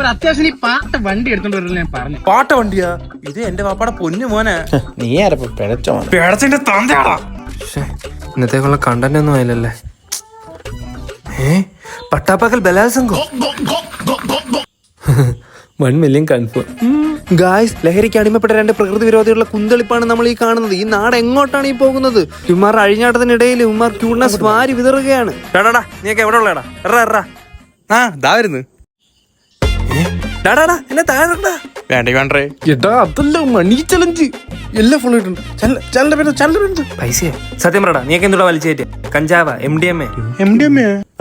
ഒരു അത്യാവശ്യം ഈ പാട്ട വണ്ടി എടുത്തോണ്ട് വരില്ല ഞാൻ പറഞ്ഞു. പാട്ട വണ്ടിയാ? ഇത് എന്റെ പാപ്പാടെ പൊന്നു മോനെ. നീ ആരപ്പോ പിഴച്ചോ? പേടച്ചെന്റെ തന്തയാടാ. ഇന്നത്തേക്കുള്ള കണ്ടന്റ് ഒന്നും ആയില്ലല്ലേ? പട്ടാപ്പകൽ ബലാത്സംഗം 1 million കൺഫേം. ഗായ്സ്, ലഹരിക്ക് അടിമപ്പെട്ട 2 പ്രകൃതി വിരോധികളുടെ കുന്തളിപ്പാണ് നമ്മൾ ഈ കാണുന്നത്. ഈ നാട് എങ്ങോട്ടാണ് ഈ പോകുന്നത്? ഇവന്മാർ അഴിഞ്ഞാട്ടത്തിനിടയിൽ ഇവന്മാർ ക്യൂട്ട്നെസ് വാരി വിതറുകയാണ്. നീയൊക്കെ എവിടെ ഉള്ളടാ? എന്നെ താഴെ വേണ്ടേ എടാ, അതല്ല മണി ചലഞ്ച്. എല്ലാം ഫുൾ ഇട്ടുണ്ട്. പൈസ സത്യം പറടാ, നീയൊക്കെ എന്തുകൂടെ വലിച്ചേറ്റ? കഞ്ചാവ, MDMA?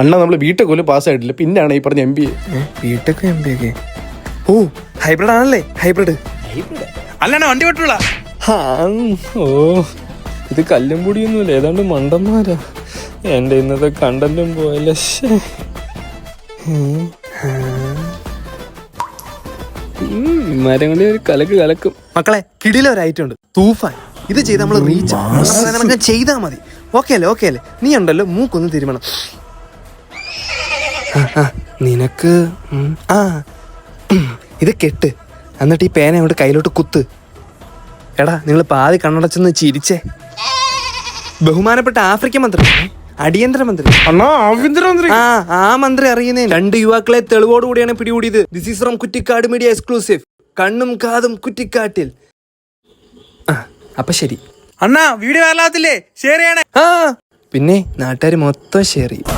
അണ്ണാ, നമ്മള് ബിടെക് പോലും പാസ്സായിട്ടില്ല, പിന്നാണ് ഈ പറഞ്ഞ MBA. ബിടെക് MBA ഒക്കെ. ഓ, ഹൈബ്രിഡ് ആണല്ലേ? ഹൈബ്രിഡ് അല്ലാണ്ട് വണ്ടി പറ്റുള്ള. ഓ, ഇത് കല്ലും പൊടിയൊന്നുമില്ല, ഏതാണ്ട് മണ്ടന്മാരാ. എന്റെ ഇന്നത്തെ കണ്ടന്റും പോയല്ലേ. മരം കൊണ്ട് ഒരു കലക്കും. മക്കളെ, കിടിലൊരായിട്ടുണ്ട് തൂഫാൻ. ഇത് ചെയ്ത് നമ്മള് റീച്ച് ചെയ്താ മതി. ഓക്കെ അല്ലേ? നീ ഉണ്ടല്ലോ, മൂക്കൊന്ന് തിരുമണം. നിനക്ക് ഇത് കെട്ട്, എന്നിട്ട് ഈ പേന അങ്ങോട്ട് കയ്യിലോട്ട് കുത്ത്. എടാ, നിങ്ങൾ പാതി കണ്ണടച്ചെന്ന് ചിരിച്ചേ. ബഹുമാനപ്പെട്ട ആഫ്രിക്കൻ മന്ത്രി, അടിയന്തരമന്ത്രി, ആ മന്ത്രി അറിയുന്നേ. 2 യുവാക്കളെ തെളിവോടുകൂടിയാണ് പിടികൂടിയത്. This is from Kuttikkad media exclusive. കണ്ണും കാതും കുറ്റിക്കാട്ടിൽ. അപ്പൊ ശരി അണ്ണാ, വീഡിയോ വല്ലാത്തില്ലേ? ഷെയർ ചെയ്യണേ. പിന്നെ നാട്ടുകാർ മൊത്തം ഷെയർ ചെയ്യും.